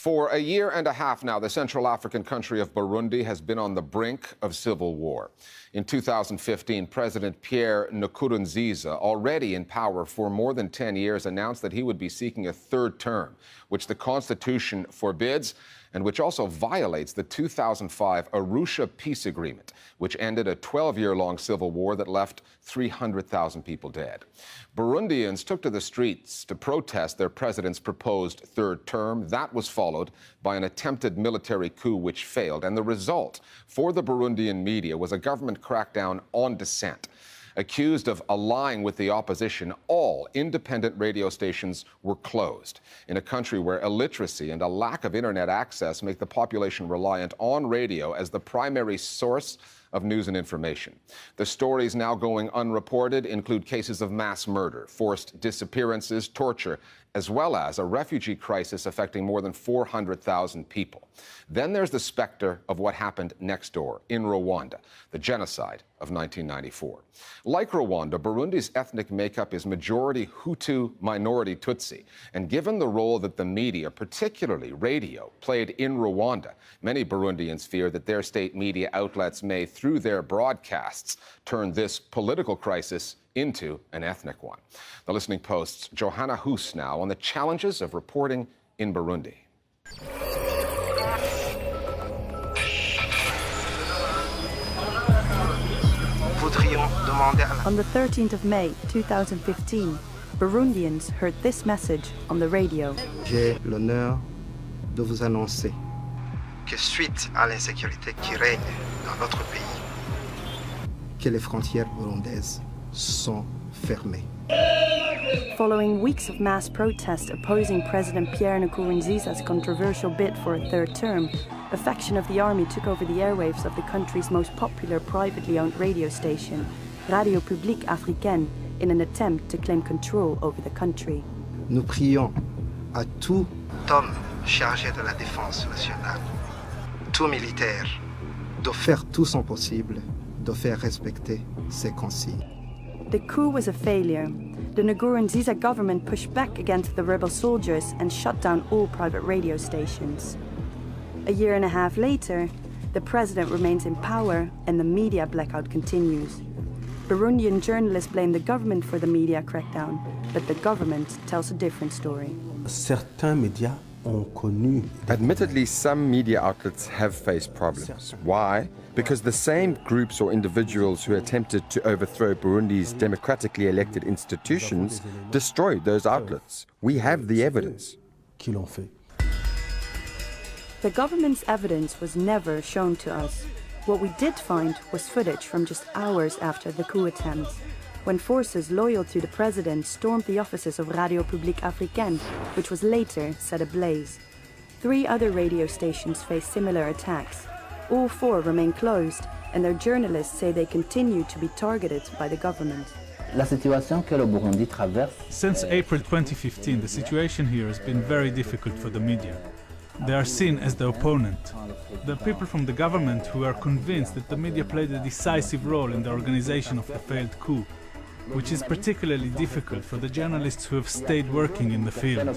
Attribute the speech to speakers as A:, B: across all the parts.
A: For a year and a half now, the Central African country of Burundi has been on the brink of civil war. In 2015, President Pierre Nkurunziza, already in power for more than 10 years, announced that he would be seeking a third term, which the Constitution forbids and which also violates the 2005 Arusha peace agreement, which ended a 12-year-long civil war that left 300,000 people dead. Burundians took to the streets to protest their president's proposed third term. That was followed by an attempted military coup which failed. And the result for the Burundian media was a government crackdown on dissent. Accused of allying with the opposition, all independent radio stations were closed. In a country where illiteracy and a lack of internet access make the population reliant on radio as the primary source of news and information. The stories now going unreported include cases of mass murder, forced disappearances, torture, as well as a refugee crisis affecting more than 400,000 people. Then there's the specter of what happened next door in Rwanda, the genocide of 1994. Like Rwanda, Burundi's ethnic makeup is majority Hutu, minority Tutsi. And given the role that the media, particularly radio, played in Rwanda, many Burundians fear that their state media outlets may, through their broadcasts, turn this political crisis into an ethnic one. The Listening Post's Johanna Hoos now on the challenges of reporting in Burundi.
B: On the 13th of May 2015, Burundians heard this message on the radio.
C: J'ai l'honneur de vous annoncer que suite à l'insécurité qui règne dans notre pays, que les frontières burundaises sont fermées.
B: Following weeks of mass protest opposing President Pierre Nkurunziza's controversial bid for a third term, a faction of the army took over the airwaves of the country's most popular privately owned radio station, Radio Publique Africaine, in an attempt to claim control over the country.
C: Nous crions à tout homme chargé de la défense nationale, tout militaire, de faire tout son possible de faire respecter ces consignes.
B: The coup was a failure. The Nkurunziza government pushed back against the rebel soldiers and shut down all private radio stations. A year and a half later, the president remains in power and the media blackout continues. Burundian journalists blame the government for the media crackdown, but the government tells a different story.
D: Certains médias ont connu.
E: Admittedly, some media outlets have faced problems. Why? Because the same groups or individuals who attempted to overthrow Burundi's democratically elected institutions destroyed those outlets. We have the evidence.
D: Qui l'ont fait.
B: The government's evidence was never shown to us. What we did find was footage from just hours after the coup attempt, when forces loyal to the president stormed the offices of Radio Publique Africaine, which was later set ablaze. 3 other radio stations faced similar attacks. All 4 remain closed, and their journalists say they continue to be targeted by the government.
F: Since April 2015, the situation here has been very difficult for the media. They are seen as the opponent. There are people from the government who are convinced that the media played a decisive role in the organization of the failed coup, which is particularly difficult for the journalists who have stayed working in the field.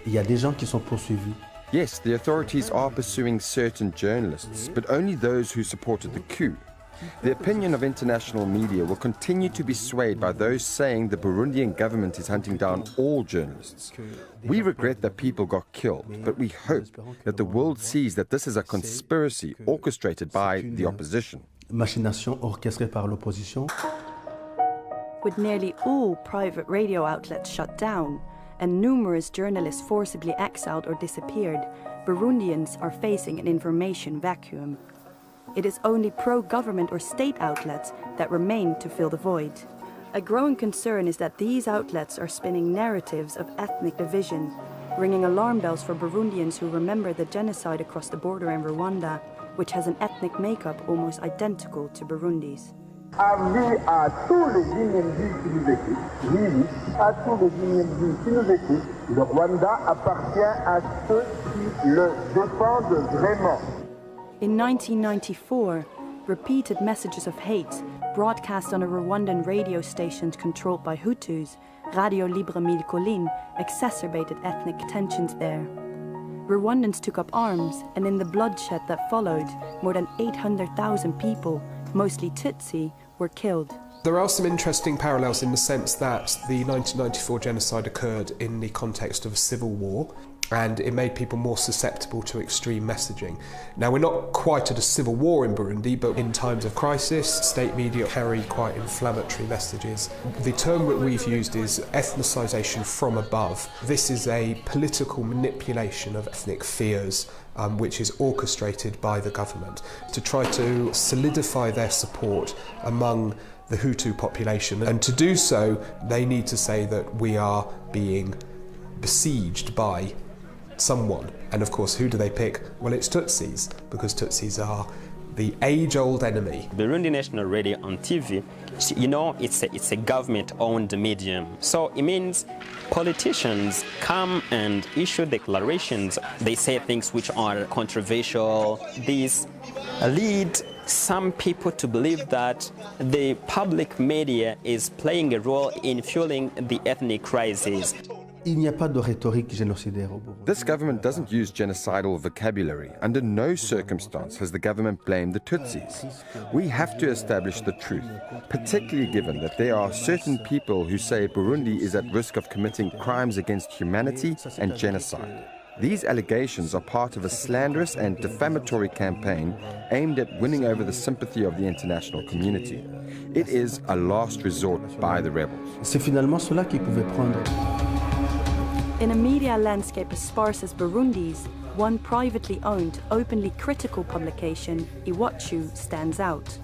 D: Il y a des gens qui sont poursuivis.
E: Yes, the authorities are pursuing certain journalists, but only those who supported the coup. The opinion of international media will continue to be swayed by those saying the Burundian government is hunting down all journalists. We regret that people got killed, but we hope that the world sees that this is a conspiracy orchestrated by the opposition.
D: Machination orchestrée par l'opposition.
B: With nearly all private radio outlets shut down and numerous journalists forcibly exiled or disappeared, Burundians are facing an information vacuum. It is only pro-government or state outlets that remain to fill the void. A growing concern is that these outlets are spinning narratives of ethnic division, ringing alarm bells for Burundians who remember the genocide across the border in Rwanda, which has an ethnic makeup almost identical to Burundi's.
G: Avis à tous les Guinéens qui nous écoutent, oui, à tous les Guinéens qui nous écoutent, le Rwanda appartient à ceux qui le défendent vraiment.
B: In 1994, repeated messages of hate, broadcast on a Rwandan radio station controlled by Hutus, Radio Libre Mille Collines, exacerbated ethnic tensions there. Rwandans took up arms, and in the bloodshed that followed, more than 800,000 people, mostly Tutsi, were killed.
H: There are some interesting parallels in the sense that the 1994 genocide occurred in the context of a civil war, and it made people more susceptible to extreme messaging. Now, we're not quite at a civil war in Burundi, but in times of crisis, state media carry quite inflammatory messages. The term that we've used is ethnicization from above. This is a political manipulation of ethnic fears, which is orchestrated by the government to try to solidify their support among the Hutu population. And to do so, they need to say that we are being besieged by someone. And of course, who do they pick? Well, it's Tutsis, because Tutsis are the age-old enemy.
I: Burundi National Radio on TV, you know, it's a government-owned medium. So it means politicians come and issue declarations. They say things which are controversial. These lead some people to believe that the public media is playing a role in fueling the ethnic crisis.
D: Il n'y a pas de rhétorique génocidaire au Burundi.
E: This government doesn't use genocidal vocabulary. Under no circumstance has the government blamed the Tutsis. We have to establish the truth, particularly given that there are certain people who say Burundi is at risk of committing crimes against humanity and genocide. These allegations are part of a slanderous and defamatory campaign aimed at winning over the sympathy of the international community. It is a last resort by the rebels.
D: C'est finalement cela qui pouvait prendre.
B: In a media landscape as sparse as Burundi's, one privately owned, openly critical publication, Iwachu, stands out.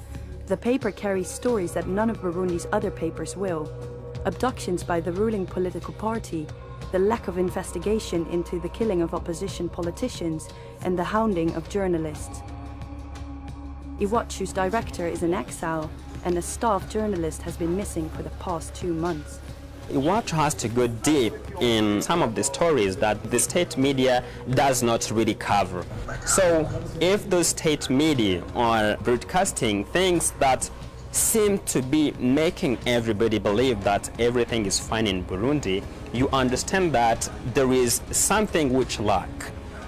B: The paper carries stories that none of Burundi's other papers will. Abductions by the ruling political party, the lack of investigation into the killing of opposition politicians, and the hounding of journalists. Iwachu's director is in exile, and a staff journalist has been missing for the past 2 months.
I: Iwachu has to go deep in some of the stories that the state media does not really cover. So if the state media are broadcasting things that seem to be making everybody believe that everything is fine in Burundi, you understand that there is something which lack.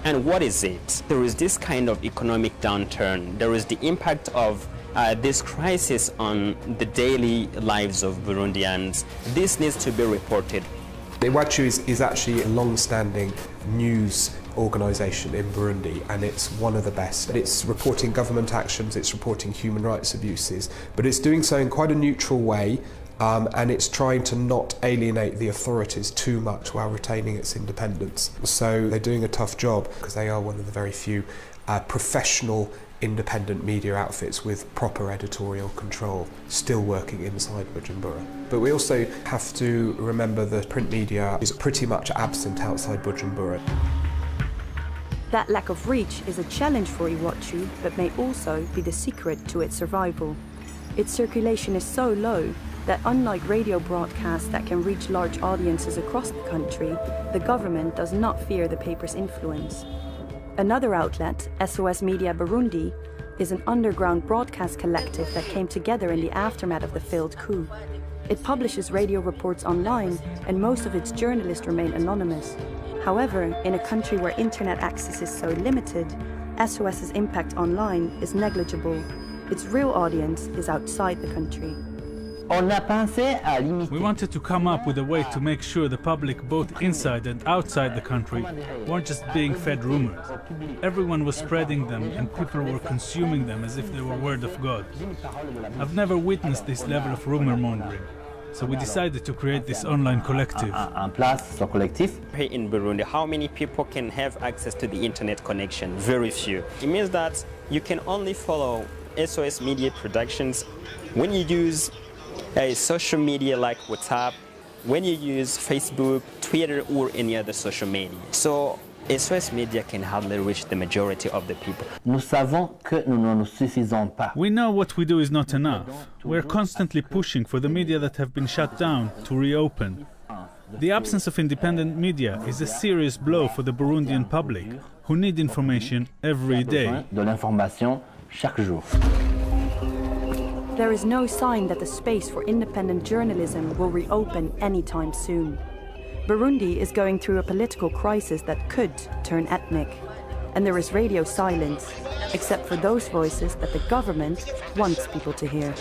I: And what is it? There is this kind of economic downturn. There is the impact of this crisis on the daily lives of Burundians. This needs to be reported.
H: Iwachu is actually a long-standing news organisation in Burundi, and it's one of the best. It's reporting government actions, it's reporting human rights abuses, but it's doing so in quite a neutral way, and it's trying to not alienate the authorities too much while retaining its independence. So they're doing a tough job because they are one of the very few professional independent media outfits with proper editorial control still working inside Bujumbura. But we also have to remember that print media is pretty much absent outside Bujumbura.
B: That lack of reach is a challenge for Iwachu, but may also be the secret to its survival. Its circulation is so low that unlike radio broadcasts that can reach large audiences across the country, the government does not fear the paper's influence. Another outlet, SOS Media Burundi, is an underground broadcast collective that came together in the aftermath of the failed coup. It publishes radio reports online, and most of its journalists remain anonymous. However, in a country where internet access is so limited, SOS's impact online is negligible. Its real audience is outside the country.
F: We wanted to come up with a way to make sure the public, both inside and outside the country, weren't just being fed rumors. Everyone was spreading them, and people were consuming them as if they were word of God. I've never witnessed this level of rumor mongering, so we decided to create this online collective.
I: Here in Burundi, how many people can have access to the internet connection? Very few. It means that you can only follow SOS Media Productions when you use a social media like WhatsApp, when you use Facebook, Twitter, or any other social media. So SOS Media can hardly reach the majority of the people.
F: We know what we do is not enough. We're constantly pushing for the media that have been shut down to reopen. The absence of independent media is a serious blow for the Burundian public, who need information every day.
B: there is no sign that the space for independent journalism will reopen anytime soon. Burundi is going through a political crisis that could turn ethnic. And there is radio silence, except for those voices that the government wants people to hear.